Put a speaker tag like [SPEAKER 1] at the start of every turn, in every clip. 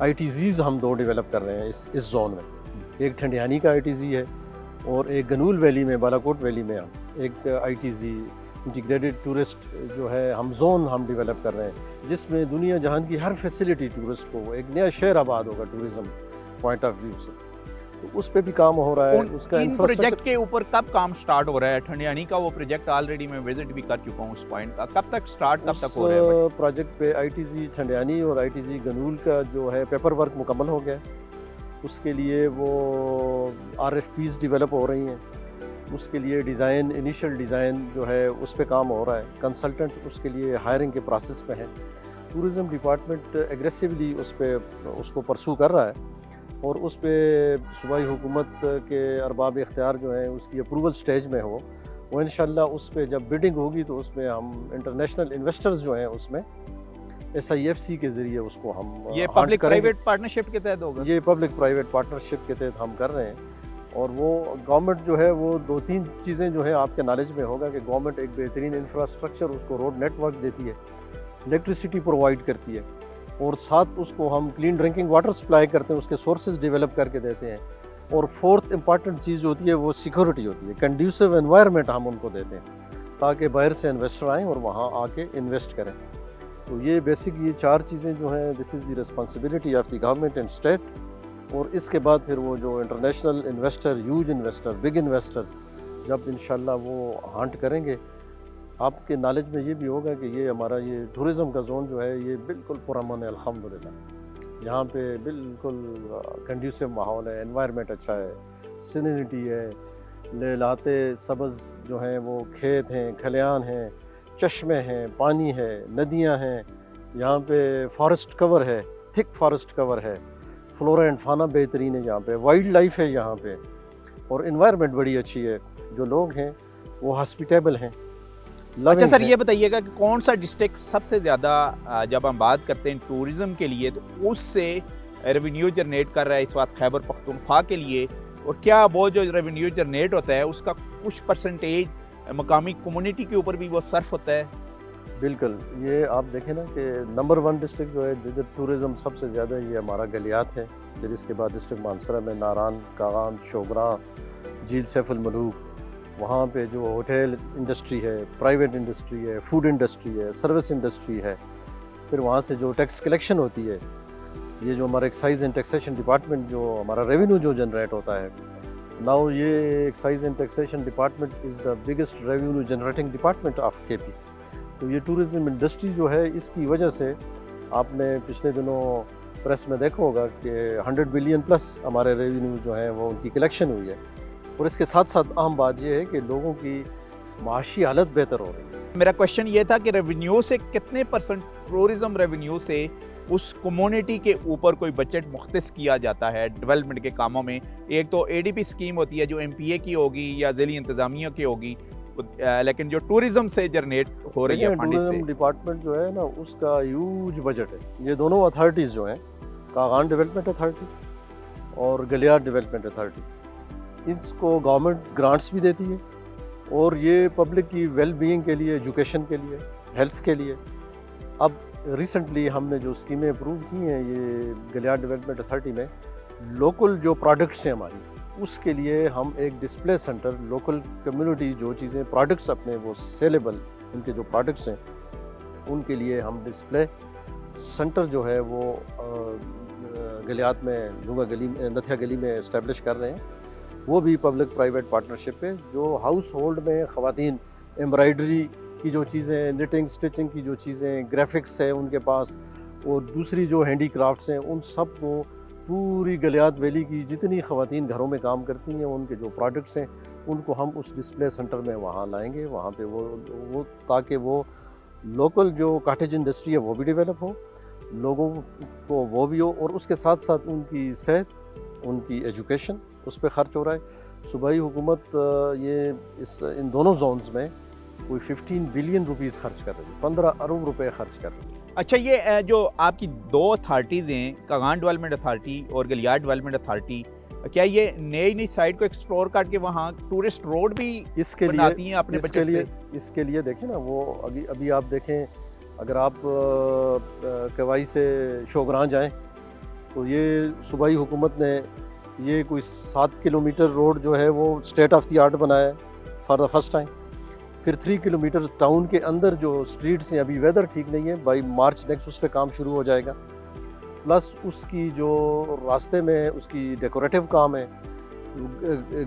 [SPEAKER 1] ITZs ہم 2 develop کر رہے ہیں اس زون میں. ایک ٹھنڈیانی کا ITZ ہے اور ایک گنول ویلی میں، بالاکوٹ ویلی میں ہم ایک ITZ انٹیگریٹڈ ٹورسٹ جو ہے ہم ڈیولپ کر رہے ہیں، جس میں دنیا جہان کی ہر فیسلٹی ٹورسٹ کو، ایک نیا شہر آباد ہوگا ٹورزم پوائنٹ آف ویو سے. تو اس پہ بھی کام ہو رہا ہے. اس کا
[SPEAKER 2] ان پروجیکٹ کے اوپر کب کام سٹارٹ ہو رہا ہے؟ ٹھنڈیانی کا وہ پروجیکٹ آلریڈی میں وزٹ بھی کر چکا ہوں اس پوائنٹ کا. کب تک سٹارٹ، کب تک ہو رہا ہے
[SPEAKER 1] پروجیکٹ پہ؟ ITZ ٹھنڈیانی اور ITZ گنول کا جو ہے پیپر ورک مکمل ہو گیا ہے. اس کے لیے وہ RFPs ڈیولپ ہو رہی ہیں. اس کے لیے انیشیل ڈیزائن جو ہے اس پہ کام ہو رہا ہے. کنسلٹنٹ اس کے لیے ہائرنگ کے پروسیس میں ہے. ٹورزم ڈپارٹمنٹ ایگریسولی اس کو پرسو کر رہا ہے اور اس پہ صوبائی حکومت کے ارباب اختیار جو ہیں اس کی اپروول سٹیج میں ہو. وہ انشاءاللہ اس پہ جب بیڈنگ ہوگی تو اس میں ہم انٹرنیشنل انویسٹرز جو ہیں اس میں SIFC کے ذریعے اس کو ہم
[SPEAKER 2] یہ پبلک پرائیویٹ پارٹنرشپ کے تحت ہوگا؟
[SPEAKER 1] یہ پبلک پرائیویٹ پارٹنرشپ کے تحت ہم کر رہے ہیں. اور وہ گورنمنٹ جو ہے وہ 2-3 چیزیں جو ہیں آپ کے نالج میں ہوگا کہ گورنمنٹ ایک بہترین انفراسٹرکچر اس کو روڈ نیٹ ورک دیتی ہے، الیکٹریسٹی پرووائڈ کرتی ہے، اور ساتھ اس کو ہم کلین ڈرنکنگ واٹر سپلائی کرتے ہیں، اس کے سورسز ڈیولپ کر کے دیتے ہیں. اور 4th امپارٹنٹ چیز جو ہوتی ہے وہ سیکورٹی ہوتی ہے. کنڈیوسو انوائرمنٹ ہم ان کو دیتے ہیں تاکہ باہر سے انویسٹر آئیں اور وہاں آ کے انویسٹ کریں. تو یہ بیسک یہ 4 چیزیں جو ہیں this is the responsibility of the government and state. اور اس کے بعد پھر وہ جو international investor, huge investor, big investors جب انشاءاللہ وہ ہانٹ کریں گے. آپ کے نالج میں یہ بھی ہوگا کہ یہ ہمارا یہ ٹورزم کا زون جو ہے یہ بالکل پرامن ہے الحمدللہ. یہاں پہ بالکل کنڈیوسو ماحول ہے، انوائرمنٹ اچھا ہے، سینینٹی ہے، لہلاتے سبز جو ہیں وہ کھیت ہیں، کھلیان ہیں، چشمے ہیں، پانی ہے، ندیاں ہیں. یہاں پہ فارسٹ کور ہے، تھک فارسٹ کور ہے، فلورا اینڈ فانا بہترین ہے یہاں پہ، وائلڈ لائف ہے یہاں پہ، اور انوائرمنٹ بڑی اچھی ہے. جو لوگ ہیں وہ ہاسپیٹیبل ہیں.
[SPEAKER 2] اچھا سر، یہ بتائیے گا کہ کون سا ڈسٹرکٹ سب سے زیادہ جب ہم بات کرتے ہیں ٹورزم کے لیے تو اس سے ریونیو جنریٹ کر رہا ہے اس وقت خیبر پختونخوا کے لیے، اور کیا وہ جو ریونیو جنریٹ ہوتا ہے اس کا کچھ پرسنٹیج مقامی کمیونٹی کے اوپر بھی وہ صرف ہوتا ہے؟
[SPEAKER 1] بالکل. یہ آپ دیکھیں نا کہ نمبر 1 ڈسٹرکٹ جو ہے جدھر ٹورزم سب سے زیادہ ہے یہ ہمارا گلیات ہے. پھر اس کے بعد ڈسٹرکٹ مانسرہ میں ناران، کاغان، شوگراں، جھیل سیف الملوک، وہاں پہ جو ہوٹل انڈسٹری ہے، پرائیویٹ انڈسٹری ہے، فوڈ انڈسٹری ہے، سروس انڈسٹری ہے. پھر وہاں سے جو ٹیکس کلیکشن ہوتی ہے، یہ جو ہمارا ایکسائز اینڈ ٹیکسیشن ڈپارٹمنٹ جو ہمارا ریونیو جو جنریٹ ہوتا ہے ناؤ، یہ excise and taxation department is the biggest revenue generating department of KP. تو یہ ٹورزم انڈسٹری جو ہے اس کی وجہ سے آپ نے پچھلے دنوں پریس میں دیکھا ہوگا کہ 100 بلین پلس ہمارے ریونیو جو ہیں وہ ان کی کلیکشن ہوئی ہے. اور اس کے ساتھ ساتھ اہم بات یہ ہے کہ لوگوں کی معاشی حالت بہتر ہو رہی ہے.
[SPEAKER 2] میرا کوشچن یہ تھا کہ ریونیو سے کتنے پرسنٹ ٹورزم ریونیو سے اس کمیونٹی کے اوپر کوئی بجٹ مختص کیا جاتا ہے ڈیولپمنٹ کے کاموں میں؟ ایک تو ADP اسکیم ہوتی ہے جو MPA کی ہوگی یا ذیلی انتظامیہ کی ہوگی، لیکن جو ٹورزم سے جنریٹ ہو رہی ہے فنڈ سے،
[SPEAKER 1] ٹورزم ڈپارٹمنٹ جو ہے نا اس کا ہیوج بجٹ ہے. یہ دونوں اتھارٹیز جو ہیں، کاغان ڈیولپمنٹ اتھارٹی اور گلیار ڈیولپمنٹ اتھارٹی، اس کو گورنمنٹ گرانٹس بھی دیتی ہے اور یہ پبلک کی ویل بینگ کے لیے، ایجوکیشن کے لیے، ہیلتھ کے لیے. اب ریسنٹلی ہم نے جو اسکیمیں اپروو کی ہیں یہ گلیار ڈیولپمنٹ اتھارٹی میں، لوکل جو پروڈکٹس ہیں ہماری اس کے لیے ہم ایک ڈسپلے سینٹر، لوکل کمیونٹی جو چیزیں پروڈکٹس اپنے وہ سیلیبل ان کے جو پروڈکٹس ہیں ان کے لیے ہم ڈسپلے سینٹر جو ہے وہ گلیات میں، ڈونگا گلی، نتھیا گلی میں اسٹیبلش کر رہے ہیں. وہ بھی پبلک پرائیویٹ پارٹنرشپ ہے. جو ہاؤس ہولڈ میں خواتین ایمبرائڈری کی جو چیزیں، نیٹنگ سٹچنگ کی جو چیزیں، گرافکس ہے ان کے پاس، اور دوسری جو ہینڈی کرافٹس ہیں، ان سب کو پوری گلیات ویلی کی جتنی خواتین گھروں میں کام کرتی ہیں ان کے جو پروڈکٹس ہیں ان کو ہم اس ڈسپلے سینٹر میں وہاں لائیں گے. وہاں پہ وہ تاکہ وہ لوکل جو کاٹیج انڈسٹری ہے وہ بھی ڈیولپ ہو، لوگوں کو وہ بھی ہو، اور اس کے ساتھ ساتھ ان کی صحت، ان کی ایجوکیشن اس پہ خرچ ہو رہا ہے. صوبائی حکومت ان دونوں زونز میں کوئی 15 بلین روپیز خرچ کر رہی ہے، 15 ارب روپے خرچ کر رہی ہے.
[SPEAKER 2] اچھا، یہ جو آپ کی 2 اتھارٹیز ہیں، کاغان ڈیولپمنٹ اتھارٹی اور گلیار ڈیولپمنٹ اتھارٹی، کیا یہ نئی سائٹ کو ایکسپلور کر کے وہاں ٹورسٹ روڈ بھی بناتی ہیں اپنے بجٹ سے؟
[SPEAKER 1] اس کے لیے دیکھیں نا، وہ ابھی آپ دیکھیں، اگر آپ کوائی سے شوگراں جائیں تو یہ صوبائی حکومت نے یہ کوئی 7 کلومیٹر روڈ جو ہے وہ اسٹیٹ آف دی آرٹ بنایا ہے فار دا فرسٹ ٹائم. پھر 3 کلومیٹر ٹاؤن کے اندر جو اسٹریٹس ہیں ابھی ویدر ٹھیک نہیں ہے, بائی مارچ نیکسٹ اس پہ کام شروع ہو جائے گا. پلس اس کی جو راستے میں اس کی ڈیکوریٹو کام ہے,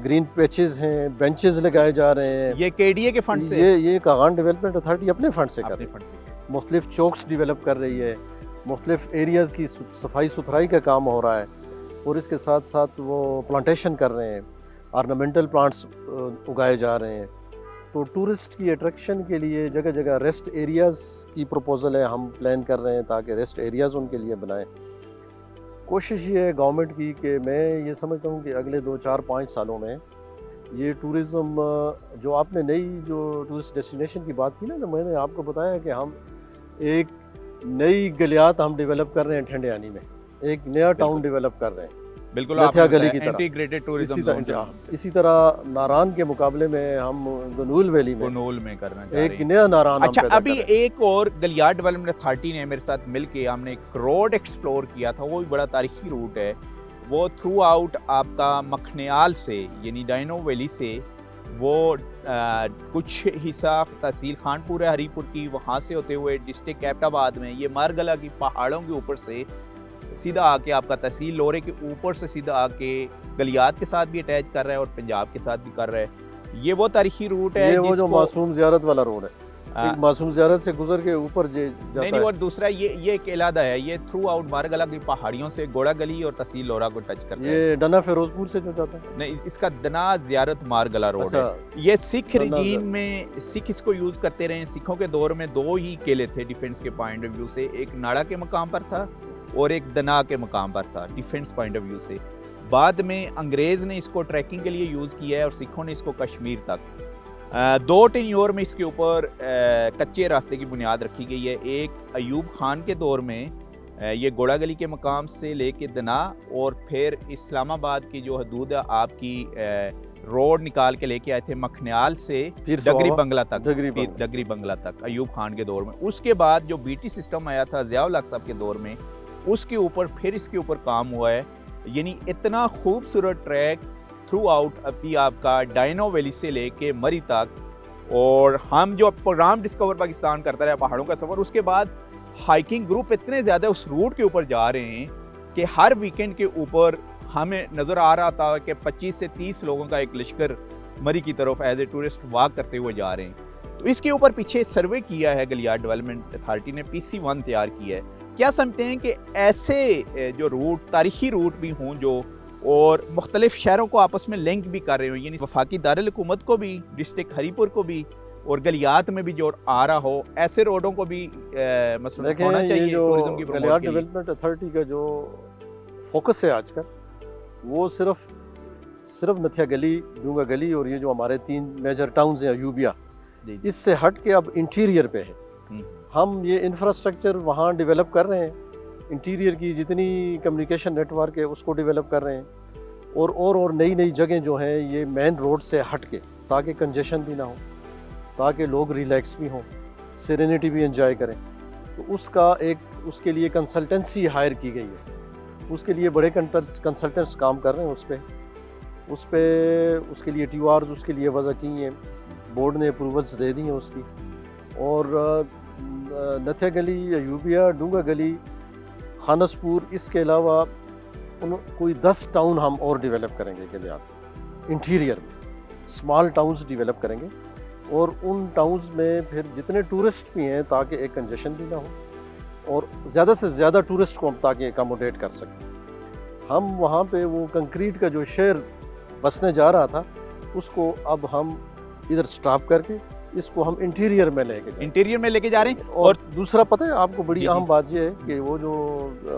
[SPEAKER 1] گرین پیچز ہیں, بینچز لگائے جا رہے ہیں.
[SPEAKER 2] یہ KDA کے فنڈ سے,
[SPEAKER 1] یہ کاغان ڈیولپمنٹ اتھارٹی اپنے فنڈ سے کر رہی ہے. مختلف چوکس ڈیولپ کر رہی ہے, مختلف ایریاز کی صفائی ستھرائی کا کام ہو رہا ہے, اور اس کے ساتھ ساتھ وہ پلانٹیشن کر رہے ہیں, آرنامنٹل پلانٹس اگائے جا رہے ہیں. تو ٹورسٹ کی اٹریکشن کے لیے جگہ جگہ ریسٹ ایریاز کی پروپوزل ہے, ہم پلان کر رہے ہیں تاکہ ریسٹ ایریاز ان کے لیے بنائیں. کوشش یہ ہے گورنمنٹ کی کہ میں یہ سمجھتا ہوں کہ اگلے 2-4-5 سالوں میں یہ ٹورزم جو آپ نے نئی جو ٹورسٹ ڈیسٹینیشن کی بات کی نا, میں نے آپ کو بتایا کہ ہم ایک نئی گلیات ہم ڈیولپ کر رہے ہیں ٹھنڈیانی میں, ایک نیا ٹاؤن ڈیولپ کر رہے ہیں
[SPEAKER 2] بالکل
[SPEAKER 1] نتھیا گلی کی طرح.
[SPEAKER 2] انٹیگریٹڈ ٹورزم
[SPEAKER 1] اسی طرح ناران کے مقابلے میں ہم گنول ویلی میں
[SPEAKER 2] کرنا
[SPEAKER 1] ایک نیا ناران.
[SPEAKER 2] اچھا, ابھی ایک اور گلیات ڈیولپمنٹ اتھارٹی نے میرے ساتھ مل کے ہم نے ایک روڈ ایکسپلور کیا تھا, وہ بھی بڑا تاریخی روٹ ہے. وہ تھرو آؤٹ آپ کا مکھنیال سے یعنی ڈائنو ویلی سے وہ کچھ حصہ تحصیل خان پور ہے ہری پور کی, وہاں سے ہوتے ہوئے ڈسٹرکٹ ایبٹ آباد میں یہ مارگلہ کی پہاڑوں کے اوپر سے سیدھا آ کے آپ کا تحصیل لورے کے اوپر سے سیدھا آ کے گلیات کے ساتھ بھی اٹیچ کر رہا ہے اور پنجاب کے ساتھ بھی کر رہا ہے. یہ وہ تاریخی روٹ ہے,
[SPEAKER 1] یہ وہ جو معصوم زیارت والا روڈ ہے, ایک معصوم زیارت سے گزر کے اوپر جاتا ہے.
[SPEAKER 2] نہیں, اور دوسرا یہ ایک علیحدہ ہے, یہ تھرو آؤٹ مارگلہ کی پہاڑیوں سے گوڑا گلی اور تحصیل لورا کو ٹچ کرتا ہے.
[SPEAKER 1] یہ ڈنا فیروز پور سے جو جاتا ہے,
[SPEAKER 2] نہیں, اس کا دنا زیارت مارگلہ روڈ ہے. یہ سکھ ریجین میں سکھ اس کو یوز کرتے رہے. سکھوں کے دور میں 2 ہی قلعے تھے ڈیفنس کے پوائنٹ آف ویو سے, ایک ناڑا کے مقام پر تھا اور ایک دنا کے مقام پر تھا ڈیفنس پوائنٹ آف ویو سے. بعد میں انگریز نے اس کو ٹریکنگ کے لیے یوز کیا ہے اور سکھوں نے اس کو کشمیر تک 2 ٹینیور میں اس کے اوپر کچے راستے کی بنیاد رکھی گئی ہے. ایک ایوب خان کے دور میں یہ گوڑا گلی کے مقام سے لے کے دنا, اور پھر اسلام آباد کی جو حدود ہے آپ کی روڈ نکال کے لے کے آئے تھے مکھنیال سے ڈگری بنگلہ تک, ڈگری بنگلہ تک ایوب خان کے دور میں. اس کے بعد جو BT سسٹم آیا تھا ضیاء الحق صاحب کے دور میں, اس کے اوپر پھر اس کے اوپر کام ہوا ہے. یعنی اتنا خوبصورت ٹریک تھرو آؤٹ ابھی آپ کا ڈائنو ویلی سے لے کے مری تک. اور ہم جو پروگرام ڈسکور پاکستان کرتا رہا پہاڑوں کا سفر, اس کے بعد ہائکنگ گروپ اتنے زیادہ اس روٹ کے اوپر جا رہے ہیں کہ ہر ویکنڈ کے اوپر ہمیں نظر آ رہا تھا کہ 25 سے 30 لوگوں کا ایک لشکر مری کی طرف ایز اے ٹورسٹ واک کرتے ہوئے جا رہے ہیں. تو اس کے اوپر پیچھے سروے کیا ہے گلیات ڈیولپمنٹ اتھارٹی نے, PC1 تیار کیا ہے. کیا سمجھتے ہیں کہ ایسے جو روٹ تاریخی روٹ بھی ہوں جو اور مختلف شہروں کو آپس میں لنک بھی کر رہے ہوں, یعنی وفاقی دارالحکومت کو بھی, ڈسٹرکٹ ہری پور کو بھی, اور گلیات میں بھی جو آ رہا ہو, ایسے روڈوں کو بھی مثلا ہونا چاہیے ٹورزم کی پروموٹ
[SPEAKER 1] گلیات
[SPEAKER 2] کے لیے.
[SPEAKER 1] ڈیولپمنٹ اتھارٹی کا جو فوکس ہے آج کل وہ صرف نتھیا گلی, ڈونگا گلی اور یہ جو ہمارے 3 میجر ٹاؤنز ہیں ایوبیا, اس سے ہٹ کے اب انٹیریئر پہ ہے. ہم یہ انفراسٹرکچر وہاں ڈیولپ کر رہے ہیں, انٹیریئر کی جتنی کمیونیکیشن نیٹ ورک ہے اس کو ڈیولپ کر رہے ہیں, اور نئی جگہیں جو ہیں یہ مین روڈ سے ہٹ کے, تاکہ کنجیشن بھی نہ ہو, تاکہ لوگ ریلیکس بھی ہوں, سیرینٹی بھی انجوائے کریں. تو اس کے لیے کنسلٹنسی ہائر کی گئی ہے, اس کے لیے بڑے کنسلٹنٹس کام کر رہے ہیں اس پہ اس کے لیے TORs اس کے لیے وضع کی ہیں, بورڈ نے اپروولس دے دی ہیں اس کی. اور نتھیا گلی, ایوبیا, ڈونگا گلی, خانس پور, اس کے علاوہ کوئی 10 ٹاؤن ہم اور ڈیولپ کریں گے گلیات انٹیریئر میں, اسمال ٹاؤنز ڈیولپ کریں گے, اور ان ٹاؤنز میں پھر جتنے ٹورسٹ بھی ہیں تاکہ ایک کنجیشن بھی نہ ہو اور زیادہ سے زیادہ ٹورسٹ کو ہم تاکہ اکاموڈیٹ کر سکیں. ہم وہاں پہ وہ کنکریٹ کا جو شہر بسنے جا رہا تھا اس کو اب ہم ادھر سٹاپ کر کے اس کو ہم انٹیریئر میں لے کے جا رہے ہیں. اور دوسرا پتہ ہے آپ کو بڑی اہم بات یہ ہے کہ وہ جو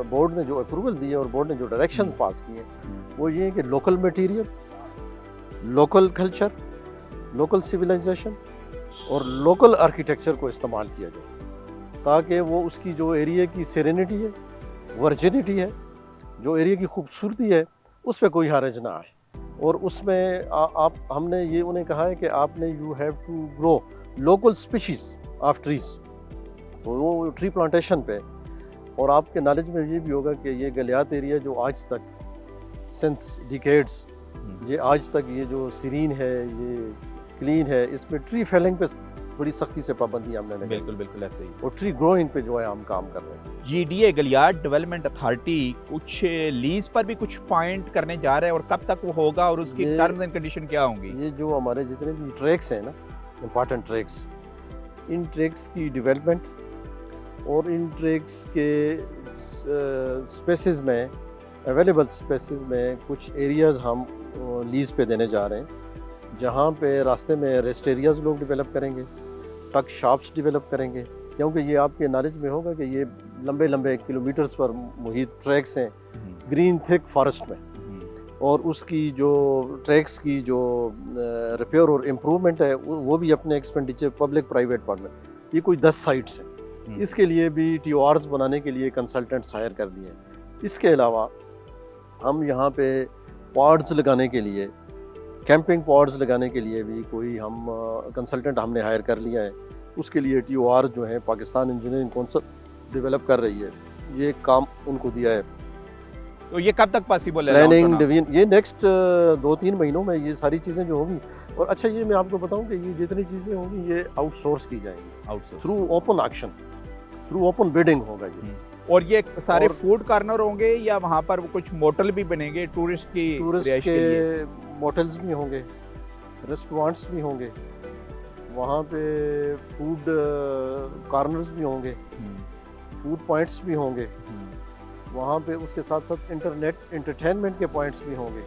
[SPEAKER 1] بورڈ نے جو اپروول دی ہے اور بورڈ نے جو ڈائریکشن پاس کیے ہیں وہ یہ ہے کہ local material, local culture, local civilisation اور لوکل آرکیٹیکچر کو استعمال کیا جائے, تاکہ وہ اس کی جو ایریا کی سیرینٹی ہے, ورجنٹی ہے, جو ایریا کی خوبصورتی ہے, اس پہ کوئی حرج نہ آئے. اور اس میں ہم نے یہ انہیں کہا ہے کہ آپ نے you have to grow local species of trees. وہ ٹری پلانٹیشن پہ اور آپ کے نالج میں یہ بھی ہوگا کہ یہ گلیات ایریا جو آج تک سنس ڈیکیڈس یہ آج تک یہ جو سیرین ہے یہ کلین ہے، اس میں ٹری فیلنگ پہ بڑی سختی سے پابندی ہم نے لگائی،
[SPEAKER 2] بالکل بالکل ایسے ہی.
[SPEAKER 1] اور ٹری گروئنگ پہ جو ہے ہم کام کر رہے ہیں.
[SPEAKER 2] G D A Galiyat development authority کچھ لیز پر بھی کچھ پوائنٹ کرنے جا رہا ہے، اور کب تک وہ ہوگا اور اس کی ٹرمز اینڈ کنڈیشن کیا ہوں گی؟
[SPEAKER 1] یہ جو ہمارے جتنے بھی ٹریکس ہیں نا، امپارٹنٹ ٹریکس، ان ٹریکس کی ڈیولپمنٹ اور ان ٹریکس کے اسپیسز میں اویلیبل اسپیسز میں کچھ ایریاز ہم لیز پہ دینے جا رہے ہیں، جہاں پہ راستے میں ریسٹ ایریاز لوگ ڈیولپ کریں گے، ٹک شاپس ڈیولپ کریں گے، کیونکہ یہ آپ کے نالج میں ہوگا کہ یہ لمبے لمبے کلومیٹرز پر محیط ٹریکس ہیں گرین تھک فارسٹ میں، اور اس کی جو ٹریکس کی جو ریپیئر اور امپروومنٹ ہے وہ بھی اپنے ایکسپینڈیچر پبلک پرائیویٹ پارٹنر، یہ کوئی 10 سائٹس ہیں، اس کے لیے بھی ٹی او آرز بنانے کے لیے کنسلٹنٹس ہائر کر دیے ہیں. اس کے علاوہ ہم یہاں پہ پاڈز لگانے کے لیے، کیمپنگ پاڈز لگانے کے لیے بھی کوئی ہم کنسلٹنٹ ہم نے ہائر کر لیا ہے. اس کے لیے ٹی او آر جو ہیں پاکستان انجینئرنگ کونسل ڈیولپ کر رہی ہے، یہ کام ان کو دیا ہے.
[SPEAKER 2] تو یہ کب تک پاسبل ہے؟
[SPEAKER 1] پلاننگ ڈویژن، یہ نیکسٹ 2-3 مہینوں میں یہ ساری چیزیں جو ہوں گی. اور اچھا یہ میں آپ کو بتاؤں کہ یہ جتنی چیزیں ہوں گی یہ آؤٹ سورس کی جائیں گی، through open auction, through open bedding ہوگا یہ.
[SPEAKER 2] اور یہ سارے فوڈ کارنر ہوں گے یا وہاں پر کچھ موٹل بھی بنیں گے ٹورسٹ
[SPEAKER 1] کے موٹلز بھی ہوں گے، ریسٹورانٹس بھی ہوں گے، وہاں پہ فوڈ کارنرز بھی ہوں گے، فوڈ پوائنٹس بھی ہوں گے وہاں پہ. اس کے ساتھ ساتھ انٹرنیٹ انٹرٹینمنٹ کے پوائنٹس بھی ہوں گے،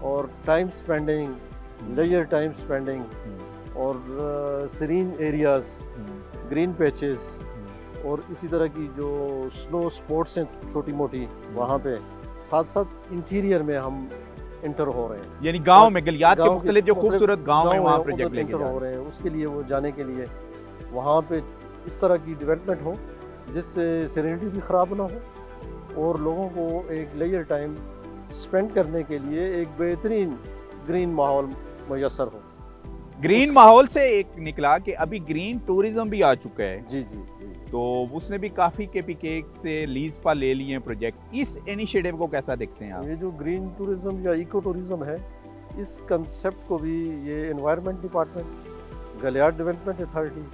[SPEAKER 1] اور time spending, leisure time spending, اور سرین ایریاز، گرین پیچز، اور اسی طرح کی جو سنو سپورٹس ہیں چھوٹی موٹی وہاں پہ. ساتھ ساتھ انٹیریئر میں ہم انٹر ہو رہے ہیں،
[SPEAKER 2] یعنی گاؤں میں گلیات کے مختلف جو خوبصورت گاؤں ہیں وہاں پروجیکٹ لے کے
[SPEAKER 1] انٹر ہو رہے ہیں. اس کے لیے وہ جانے کے لیے وہاں پہ اس طرح کی ڈیولپمنٹ ہو جس سے سیرینٹی بھی خراب نہ ہو، اور لوگوں کو ایک لیجر ٹائم اسپینڈ کرنے کے لیے ایک بہترین گرین ماحول میسر ہو.
[SPEAKER 2] گرین ماحول سے ایک نکلا کہ ابھی گرین ٹورزم بھی آ چکا ہے.
[SPEAKER 1] جی جی،
[SPEAKER 2] تو اس نے بھی کافی کے پی کے سے لیز پر لے لیے ہیں پروجیکٹ. اس انیشیٹو کو کیسا دیکھتے ہیں آپ؟
[SPEAKER 1] یہ جو گرین ٹورزم یا ایکو ٹورزم ہے، اس کنسیپٹ کو بھی یہ environment department, Galiyat development authority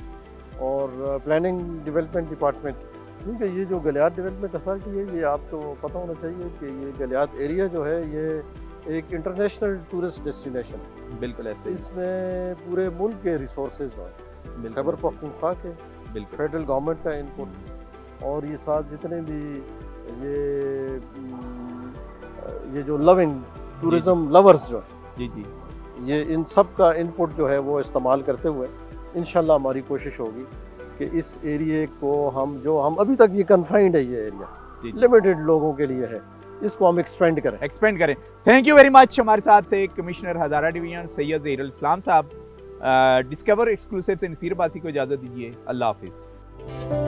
[SPEAKER 1] اور پلاننگ ڈیولپمنٹ ڈپارٹمنٹ، کیونکہ یہ جو گلیات ڈیولپمنٹ اتھارٹی ہے یہ آپ کو پتہ ہونا چاہیے کہ یہ گلیات ایریا جو ہے یہ ایک انٹرنیشنل ٹورسٹ ڈیسٹینیشن ہے.
[SPEAKER 2] بالکل ایسے
[SPEAKER 1] اس میں پورے ملک کے ریسورسز جو ہیں، خیبر پختونخوا کے، فیڈرل گورنمنٹ کا انپٹ، اور یہ ساتھ جتنے بھی یہ جو لونگ ٹورزم لورز جو ہیں،
[SPEAKER 2] جی جی،
[SPEAKER 1] یہ ان سب کا انپٹ جو ہے وہ استعمال کرتے ہوئے انشاءاللہ ہماری کوشش ہوگی کہ اس ایریے کو ہم ابھی تک یہ کنفائنڈ ہے، یہ ایریا لمیٹڈ لوگوں کے لیے ہے، اس کو ہم ایکسپینڈ کریں.
[SPEAKER 2] Thank you very much. ہمارے ساتھ تھے کمشنر ہزارہ ڈویژن سید ظہیر الاسلام صاحب. ڈسکور ایکسکلوسیو سے نصیر عباسی کو اجازت دیجیے. اللہ حافظ.